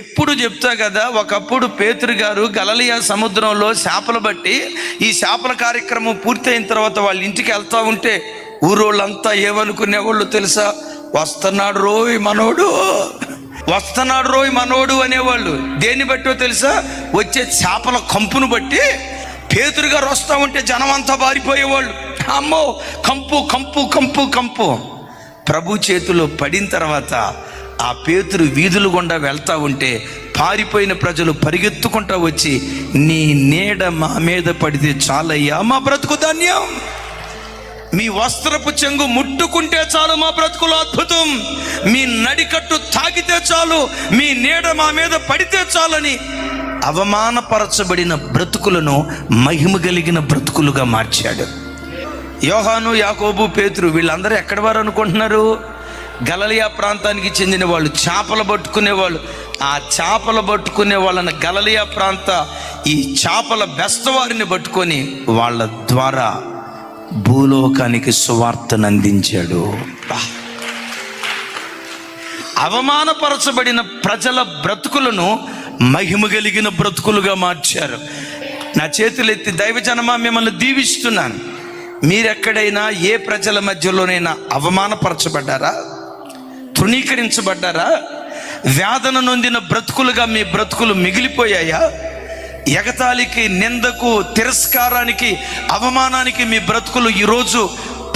ఎప్పుడు చెప్తా కదా, ఒకప్పుడు పేతురు గారు గలిలయ సముద్రంలో చేపలు బట్టి, ఈ చేపల కార్యక్రమం పూర్తయిన తర్వాత వాళ్ళ ఇంటికి వెళ్తా ఉంటే ఊరోళ్ళంతా ఏమనుకునేవాళ్ళు తెలుసా? వస్తున్నాడు రోయ్ మనోడు, వస్తున్నాడు రోయ్ మనోడు అనేవాళ్ళు. దేన్ని బట్టో తెలుసా? వచ్చే చేపల కంపును బట్టి పేతురు గారు వస్తూ ఉంటే జనం అంతా బారిపోయేవాళ్ళు. అమ్మో, కంపు కంపు కంపు కంపు. ప్రభు చేతిలో పడిన తర్వాత ఆ పేతురు వీధులు గుండా వెళ్తా ఉంటే పారిపోయిన ప్రజలు పరిగెత్తుకుంటా వచ్చి, నీ నీడ మా మీద పడితే చాలయ్యా మా బ్రతుకు ధన్యం, మీ వస్త్రపు చెంగు ముట్టుకుంటే చాలు మా బ్రతుకులు అద్భుతం, మీ నడికట్టు తాకితే చాలు, మీ నీడ మా మీద పడితే చాలని అవమానపరచబడిన బ్రతుకులను మహిమ కలిగిన బ్రతుకులుగా మార్చాడు. యోహాను, యాకోబు, పేతురు వీళ్ళందరూ ఎక్కడి వారు అనుకుంటున్నారు? గలిలయ ప్రాంతానికి చెందిన వాళ్ళు, చేపలు పట్టుకునేవాళ్ళు. ఆ చేపలు పట్టుకునే వాళ్ళని గలిలయ ప్రాంత ఈ చేపల బెస్తవారిని పట్టుకొని వాళ్ళ ద్వారా భూలోకానికి సువార్తను అందించాడు. అవమానపరచబడిన ప్రజల బ్రతుకులను మహిమ కలిగిన బ్రతుకులుగా మార్చారు. నా చేతులెత్తి దైవజనమా మిమ్మల్ని దీవిస్తున్నాను. మీరెక్కడైనా ఏ ప్రజల మధ్యలోనైనా అవమానపరచబడ్డారా? తృణీకరించబడ్డారా? వేదన నొందిన బ్రతుకులుగా మీ బ్రతుకులు మిగిలిపోయాయా? ఎగతాళికి, నిందకు, తిరస్కారానికి, అవమానానికి మీ బ్రతుకులు ఈరోజు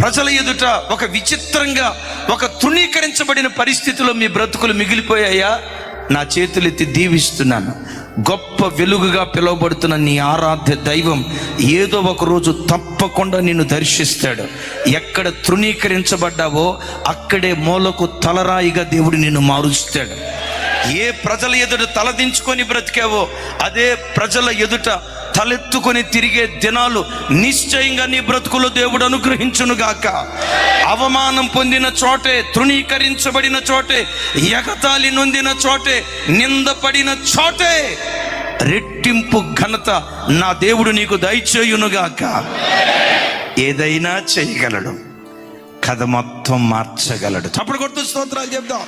ప్రజల ఎదుట ఒక విచిత్రంగా, ఒక తృణీకరించబడిన పరిస్థితిలో మీ బ్రతుకులు మిగిలిపోయాయా? నా చేతులెత్తి దీవిస్తున్నాను. గొప్ప వెలుగుగా పిలువబడుతున్న నీ ఆరాధ్య దైవం ఏదో ఒక రోజు తప్పకుండా నిన్ను దర్శిస్తాడు. ఎక్కడ తృణీకరించబడ్డావో అక్కడే మూలకు తలరాయిగా దేవుడు నిన్ను మారుస్తాడు. ఏ ప్రజల ఎదుట తలదించుకొని బ్రతికావో అదే ప్రజల ఎదుట తలెత్తుకొని తిరిగే దినాలు నిశ్చయంగా నీ బ్రతుకులో దేవుడు అనుగ్రహించునుగాక. అవమానం పొందిన చోటే, తృణీకరించబడిన చోటే, ఎగతాళి నొందిన చోటే, నిందపడిన చోటే రెట్టింపు ఘనత నా దేవుడు నీకు దయచేయునుగాక. ఏదైనా చేయగలడు, కథ మొత్తం మార్చగలడు. చప్పుడు కొడుతూ స్తోత్రాలు చెప్దాం.